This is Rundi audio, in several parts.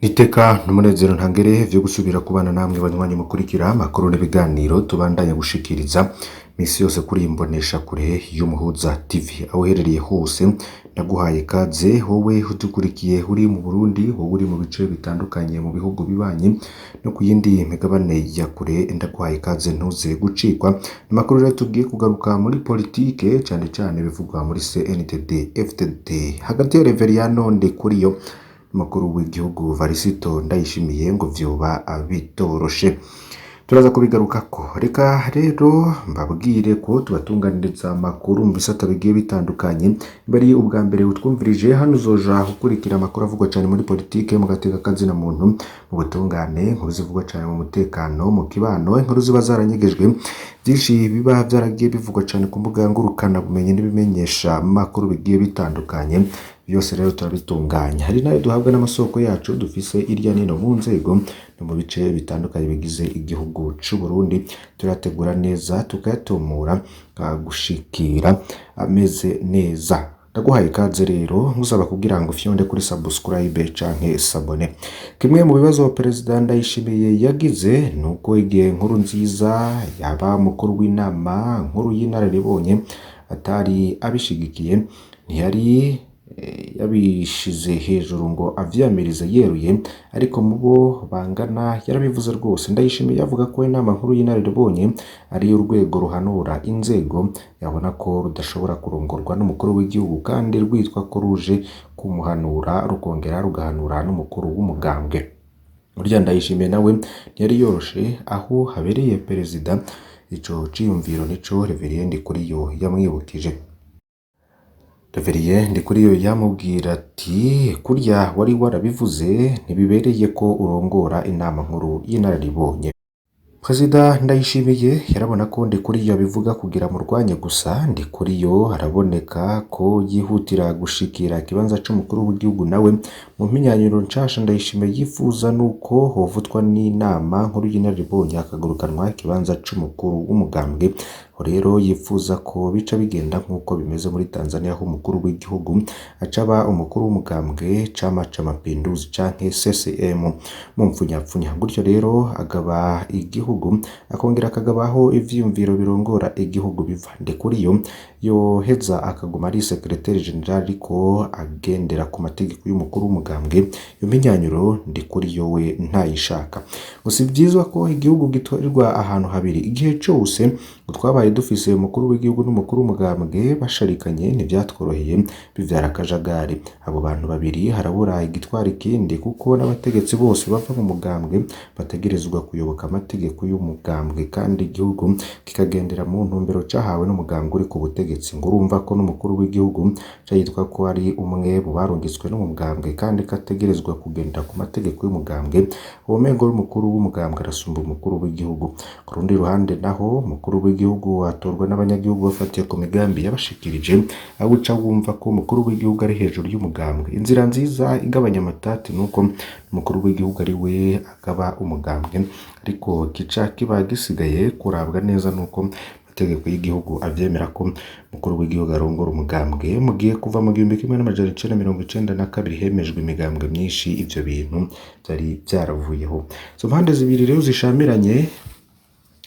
Iteka n'umunezero ntangere vyo gusubira kubana namwe banywanyi mukurikira amakuru n'ibiganiro tubandanya gushikiriza misi yose kuri imbonesha kure y'Umuhuza TV aho uherereye hose naguhaye kaze wowe udukurikiye uri mu Burundi wowe uri mu bice bitandukanye mu bihugu bibanyi no ku yindi migabane ya kure ndaguhaye kaze ntuze gucikwa amakuru rero tugiye kugaruka muri politike cyane cyane bivugwa muri CNDD FDD hagati ya Reveriyano Ndikuriyo Makuru w'igihugu Varisito Ndayishimiye ngo vyoba bitoroshe turaza kubigarukako reka rero mbabwire ko tubatunganiriza amakuru mu bisata bigiye bitandukanye bari ubwa mbere utwumvirije hano uzoja gukurikira amakuru avugwa cyane muri politike mu gateka kazina muntu mu butungane inkuru zivugwa cyane mu mutekano mu kibano inkuru ziba zaranyegejwe byinshi biba byaragiye bivugwa cyane ku mbuga ngurukana bumenyi n'ibimenyesha amakuru bigiye bitandukanye byose rero turabitunganya hari nayo duhabwa n'amasoko yacu dufise irya nino mu nzego no mu bice bitandukanye bigize igihugu c'u Burundi turategura neza tukayatumura gushikira ameze neza ndaguhaye ikaze rero nkusaba kugira ngo fyonde kuri subscribe canke sabone kimwe mu bibazo Perezida Ndayishimiye yagize nuko igihe nkuru nziza yaba mukuru w'inama nkuru y'inararibonye atari abishigikiye ntiyari yabishize hejuru ngo avyamirize yeruye ariko mubo bangana yarabivuze rwose Ndayishimiye yavuga ko inama nkuru y'inararibonye ari urwego ruhanura inzego yabona ko rudashobora kurongorwa n'umukuru w'igihugu kandi rwitwa ko ruje kumuhanura rukongera rugahanura n'umukuru w'umugambwe burya Ndayishimiye nawe yari yoroshe aho habereye perezida ico ciyumviro nico Reverien Ndikuriyo yamwibukije Reverien Ndikuriyo yamubwira ati kurya wari warabivuze ntibibereye ko urongora inama nkuru y'inararibonye Perezida Ndayishimiye yarabona ko Ndikuriyo abivuga kugira murwanye gusa Ndikuriyo araboneka ko yihutira gushikira ikibanza c'umukuru w'igihugu nawe mu mpinyanyiro nshasha Ndayishimiye yifuza nuko hovutwa n'inama nkuru y'inararibonye akagarukanwa ikibanza c'umukuru w'umugambwe rero yifuza ko bica bigenda nk'uko bimeze muri Tanzania aho umukuru w'igihugu acaba umukuru w'umugambwe Chama cha Mapinduzi canke CCM mu mpfunyapfunya gutyo rero agaba igihugu akongera akagabaho ivyiyumviro birongora igihugu biva Ndikuriyo yoheza akaguma ari secrétaire général ariko agendera ku mategeko y'umukuru w'umugambwe yo mpinyanyuro Ndikuriyo we ntayishaka gusa ivyizwa ko igihugu gitwarirwa ahantu habiri igihe cyose twabaye dufise umukuru w'igihugu n'umukuru w'umugambwe basharikanye ntivyatworoheye bivyara akajagari abo bantu babiri harabura igitwara ikindi kuko n'abategetsi bose bava mu mugambwe bategerezwa kuyoboka amategeko y'umugambwe kandi igihugu kikagendera mu ntumbero cahawe n'umugambwe uri ku butegetsi ngo urumva ko n'umukuru w'igihugu cayitwa ko ari umwe mu barungitswe no mu mugambwe kandi kategerezwa kugendera ku mategeko y'umugambwe uwo mengo y'umukuru w'umugambwe arasumba umukuru w'igihugu ku rundi ruhande naho umukuru w'igihugu atorwa n'abanyagihugu bafatiye ku migambi yabashikirije aho uca wumva ko umukuru w'igihugu ari hejuru y'umugambwe inzira nziza igabanya amatati nuko umukuru w'igihugu ari we agaba umugambwe ariko kica kiba gisigaye kurabwa neza nuko amategeko y'igihugu avyemera ko umukuru w'igihugu arongora umugambwe mugiye kuva mu 1992 hemejwe imigambwe myinshi ivyo bintu byari byaravuyeho zo mpande zibiri rero zishamiranye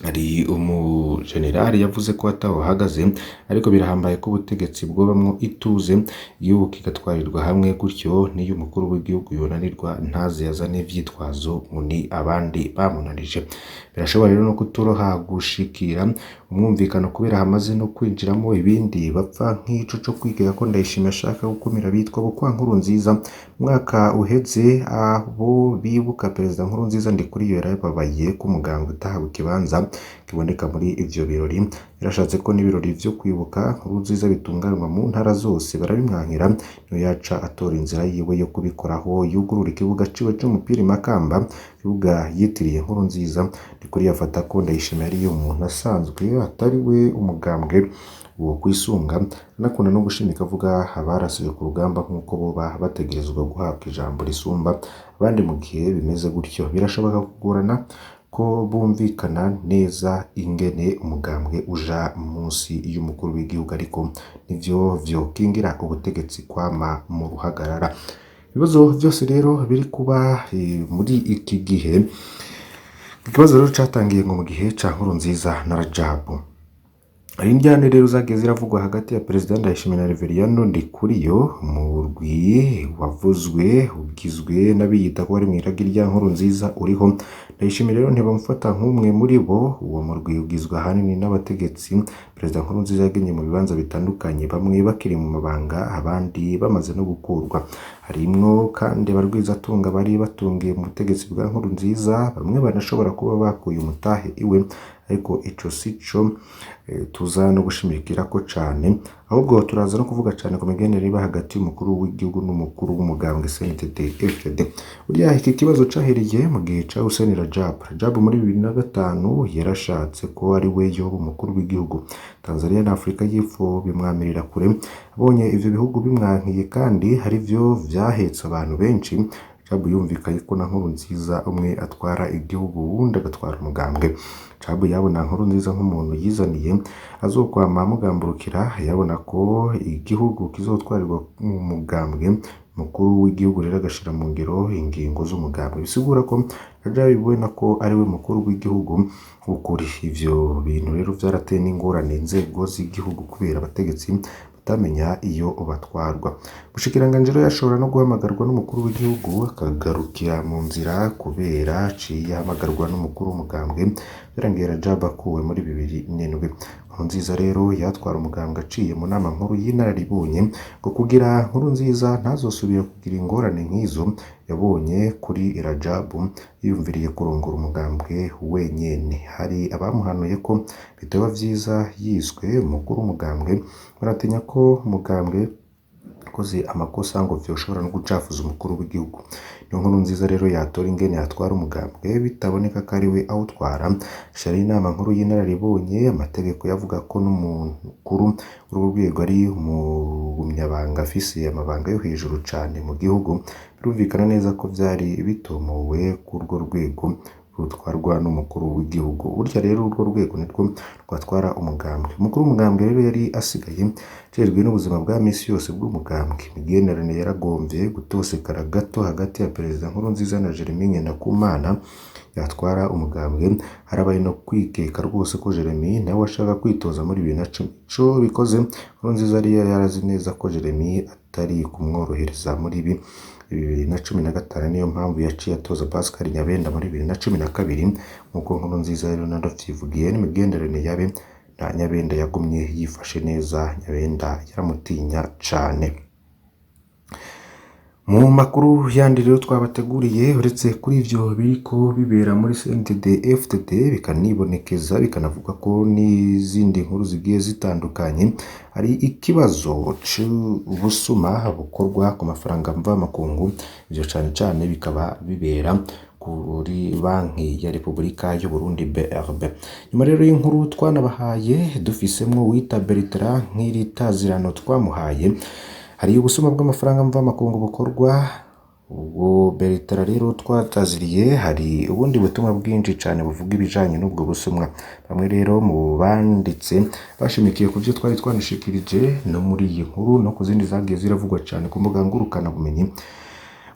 ari umujenerali yavuze ko atawahagaze ariko birahambaye ko ubutegetsi bwobamwo ituze igihugu kigatwarirwa hamwe gutyo niyo umukuru w'igihugu yonanirwa ntaze yazane ivyitwazo ni abandi bamunanije birashobora rero no kutoroha gushikira umwumvikano kubera hamaze no kwinjiramo ibindi bapfa nk'ico cyo kwigega ko Ndayishimiye ashaka gukumira bitwa bo kwa nkuru nziza mwaka uheze abo bibuka perezida nkuru nziza Ndikuriyo yarababaye ko muganga utahawe ikibanza kiboneka muri ivyo birori birashatse ko n'ibirori vyo kwibuka nkuru nziza bitunganwa mu ntara zose barabimwankira niyo yaca atora inzira yiwe yo kubikoraho yugurura ikibuga ciwe c'umupira Makamba kibuga yitiriye nkuru nziza Ndikuriyo afata ko Ndayishimiye ari umuntu asanzwe atari we umugambwe uwo kwisunga nakunda no gushimika avuga abarasiwe ku rugamba nk'uko boba bategerezwa guhabwa ijambo risumba abandi mu gihe bimeze gutyo birashoboka kugorana ko bumvikana neza ingene umugambwe uja munsi y'umukuru w'igihugu ariko nivyo vyokingira ubutegetsi kwama mu ruhagarara ibibazo byose rero biri kuba muri iki gihe, ikibazo rero catangiye ngo mu gihe ca Nkurunziza na Rajabu. Hari indyane rero zagiye ziravugwa hagati ya Perezida Ndayishimiye na Reveriyano Ndikuriyo, umurwi wavuzwe ugizwe n'abiyita ko bari mw'iragi rya Nkurunziza uriho. Ndayishimiye rero ntibamufata nk'umwe muri bo. Uwo murwi ugizwe ahanini n'abategetsi Perezida Nkurunziza yagenye mu bibanza bitandukanye, bamwe bakiri mu mabanga abandi bamaze no gukurwa. Harimwo kandi abarwizatunga bari batungiye mu butegetsi bwa Nkurunziza, bamwe banashobora kuba bakuye umutahe iwe, ariko ico sico tuza no gushimikira ko cane, ahubwo turaza no kuvuga cane ku migenderanire iba hagati y'umukuru w'igihugu n'umukuru w'umugambwe CNDD-FDD. Burya iki kibazo cahereye mu gihe ca Hussein Rajab. Rajab muri 2005 yarashatse ko ari we yoba umukuru w'igihugu. Tanzania na Afrika y'Epfo bimwamirira kure, abonye ivyo bihugu bimwankiye kandi hari vyo vyahetse abantu benshi. Rajab yumvikaye ko na Nkurunziza umwe atwara igihugu wundi agatwara umugambwe. Rajab yabona Nkurunziza nk'umuntu yizaniye azokwama amugamburukira, yabona ko igihugu kizotwarirwa mu mugambwe, mukuru w'igihugu rero agashira mu ngiro ingingo z'umugambwe. Bisigura ko Rajab ibona ko ari we mukuru w'igihugu ukuri. Ivyo bintu rero vyarateye n'ingorane inzego z'igihugu kubera abategetsi batamenya iyo batwarwa. Ubushikiranganje rero yashobora no guhamagarwa n'umukuru w'igihugu akagarukira mu nzira, kubera ciye ahamagarwa n'umukuru w'umugambwe. Byarangiye Rajab akuwe muri 2007. Nkurunziza rero yatwara umugambwe aciye mu nama nkuru y'inararibonye ngo kugira Nkurunziza ntazosubira kugira ingorane nk'izo yabonye kuri Rajab, yiyumviriye kurongora umugambwe wenyene. Hari abamuhanuye ko bitaba vyiza yiswe umukuru w'umugambwe, baratinya ko umugambwe akoze amakosa ngo vyoshobora no gucafuza umukuru w'igihugu. Niyo Nkurunziza rero yatora ingene yatwara umugambwe bitaboneka ko ari we awutwara. Shari inama nkuru y'inararibonye, amategeko yavuga ko n'umukuru w'urwo rwego ari umunyabanga afise amabanga yo hejuru cane mu gihugu. Birumvikana neza ko vyari bitomowe k'urwo rwego rutwarwa n'umukuru w'igihugu. Burya rero urwo rwego nirwo rwatwara umugambwe. Umukuru w'umugambwe rero yari asigaye ajejwe n'ubuzima bwa misi yose bw'umugambwe. Imigenderanire yaragomvye gutosekara gato hagati ya Perezida Nkurunziza na Jeremy Ngendakumana yatwara umugambwe. Harabaye no kwikeka rwose ko Jeremy nawe ashaka kwitoza muri 2010. Ico bikoze Nkurunziza yari yarazi neza ko Jeremy atari kumworohereza muri 2015. Niyo mpamvu yaciye atoza Pascal Nyabenda muri 2012. Nkuko Nkurunziza rero naravyivugiye, n'imigenderanire yabe na Nyabenda yagumye yifashe neza. Nyabenda yaramutinya cane. Mu makuru yandi rero twabateguriye, uretse kuri ivyo biriko bibera muri CNDD-FDD bikanibonekeza bikanavuga ko n'izindi nkuru zigiye zitandukanye, hari ikibazo c'ubusuma bukorwa ku mafaranga mvamakungu. Ivyo cane cane bikaba bibera kuri banki ya Repubulika y'u Burundi BRB. Nyuma rero y'inkuru twanabahaye dufisemwo wita Bertrand nk'iritazirano twamuhaye, hari ubusuma bw'amafaranga mvamakungu bukorwa. Ubwo Bertrand rero twataziriye, hari ubundi butumwa bwinshi cane buvuga ibijanye n'ubwo busumwa. Bamwe rero mu banditse bashimikiye ku byo twari twanishikirije no muri iyi nkuru no ku zindi zagiye ziravugwa cane ku mbuga ngurukana bumenyi,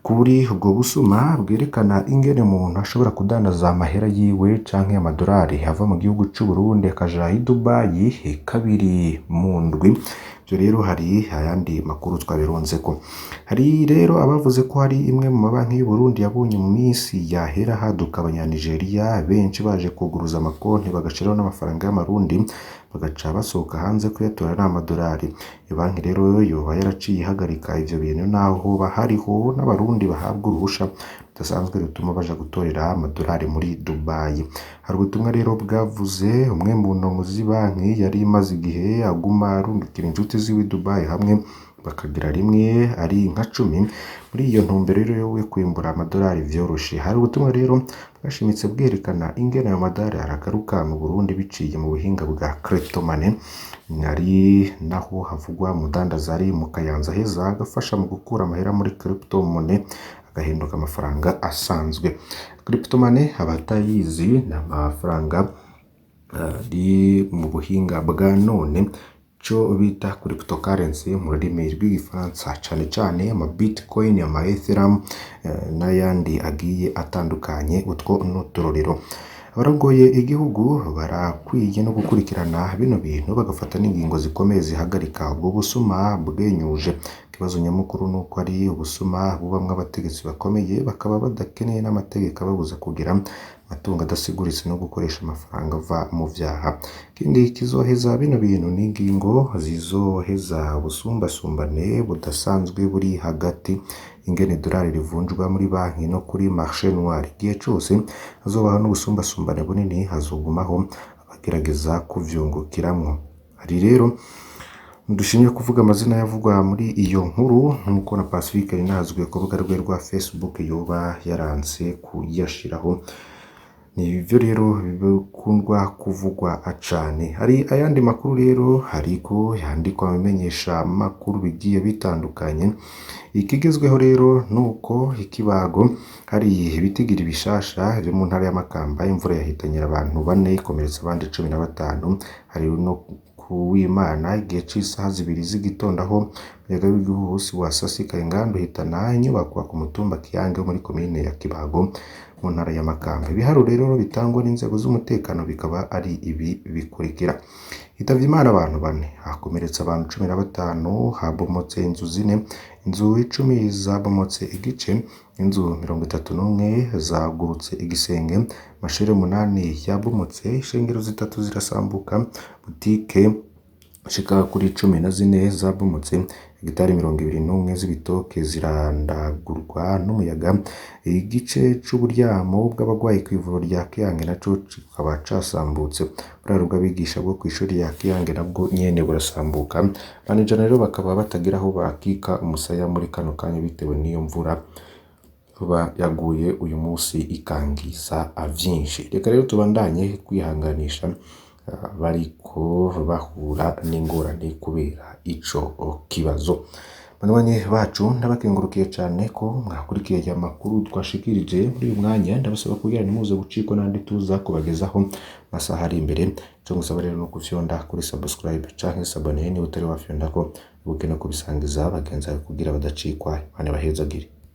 kuri ubwo busuma bwerekana ingene umuntu ashobora kudandaza amahera yiwe canke amadolari ava mu gihugu c'u Burundi akaja i Dubai kabiri mu ndwi. Ivyo rero hari ayandi makuru twabironzeko. Hari rero abavuze ko hari imwe mu mabanki y'u Burundi yabonye mu minsi yahera haduka abanyanigeria benshi baje kuguruza amakonti bagashiraho n'amafaranga y'amarundi, bagaca basohoka hanze kuyatora n'amadolari. Iyo banki rero yoba yaraciye ihagarika ivyo bintu, naho hoba hariho n'abarundi bahabwa uruhusha rudasanzwe rutuma baja gutorera amadolari muri Dubai. Hari ubutumwa rero bwavuze umwe mu ndongozi z'ibanki yari imaze igihe aguma arungikira inshuti ziwe Dubai, hamwe bakagira rimwe ari nka 10 muri iyo ntumbero rero yo kwimbura amadolari vyoroshe. Hari ubutumwa rero bwashimitse bwerekana ingene ayo madolari aragaruka mu Burundi biciye mu buhinga bwa cryptomane. Nari naho havugwa umudandaza ari mu Kayanza heza agafasha mu gukura amahera muri cryptomane agahinduka amafaranga asanzwe. Cryptomane abatayizi n'amafaranga ari mu buhinga bwa none ico bita cryptocurrency mu rurimi rw'igifaransa, cane cane ama bitcoin, ama ethereum n'ayandi agiye atandukanye. Utwo n'uturorero. Abarongoye igihugu barakwiye no gukurikirana bino bintu bagafata n'ingingo zikomeye zihagarika ubwo busuma bwenyuje. Ikibazo nyamukuru nuko ari ubusuma bubamwo abategetsi bakomeye bakaba badakeneye n'amategeko ababuza kugira amatungo adasiguritse no gukoresha amafaranga ava mu vyaha. Ikindi kizoheza bino bintu n'ingingo zizoheza ubusumbasumbane budasanzwe buri hagati ingene dolari rivunjwa muri banki no kuri marché noir. Igihe cose hazobaho n'ubusumbasumbane bunini, hazogumaho abagerageza kuvyungukiramwo. Hari rero dushimye kuvuga amazina yavugwa muri iyo nkuru, nkuko na Pacifique yari nazwe ku rubuga rwe rwa Facebook yoba yaranse kuyashiraho. Nivyo rero bikundwa kuvugwa cane. Hari ayandi makuru rero hariko yandikwa bimenyesha makuru bigiye bitandukanye. Ikigezweho rero nuko ikibago hari ibitigiri bishasha biri mu ntara ya Makamba. Imvura yahitanye abantu 4 ikomeretsa abandi 15. Hari no kuwimana igihe c'isaha 2 z'igitondo aho umuyaga w'igihuhusi wasasikaye inganda uhitana inyubako ku mutumba Kiyange muri komine ya Kibago mu ntara ya Makamba. Ibiharuro rero bitangwa n'inzego z'umutekano bikaba ari ibi bikurikira: hitavye Imana abantu 4, hakomeretsa abantu 15, habomotse inzu 4, inzu 10 zabomotse igice, inzu 31 zagurutse igisenge, amashure 8 yabomotse, ishengero 3 zirasambuka, butike shika kuri 14 zabomotse, hegitari 21 z'ibitoke zirandagurwa n'umuyaga. Igice c'uburyamo bw'abagwayi kw'ivuriro rya Kiyange naco kikaba casambutse. Uburaro bw'abigisha bwo kw'ishuri ya Kiyange nabwo nyene burasambuka. Abanijana rero bakaba batagira aho bakika umusaya muri kano kanya bitewe n'iyo mvura kuba yaguye uyu musi ikangiza vyinshi. Reka rero tubandanye kwihanganisha bariko bahura n'ingorane kubera ico kibazo. Banywanyi bacu ndabakengurukiye cane ko mwakurikiye aya makuru twashikirije muri uyu mwanya. Ndabasaba kugira ntimuze gucikwa n'andi tuza kubagezaho masaha ari imbere. Ico ngusaba rero no kufyonda kuri subscribe canke s'abonner niba utari wafyondako, wibuke no kubisangiza bagenzi bawe kugira badacikwa. Bane bahezagire.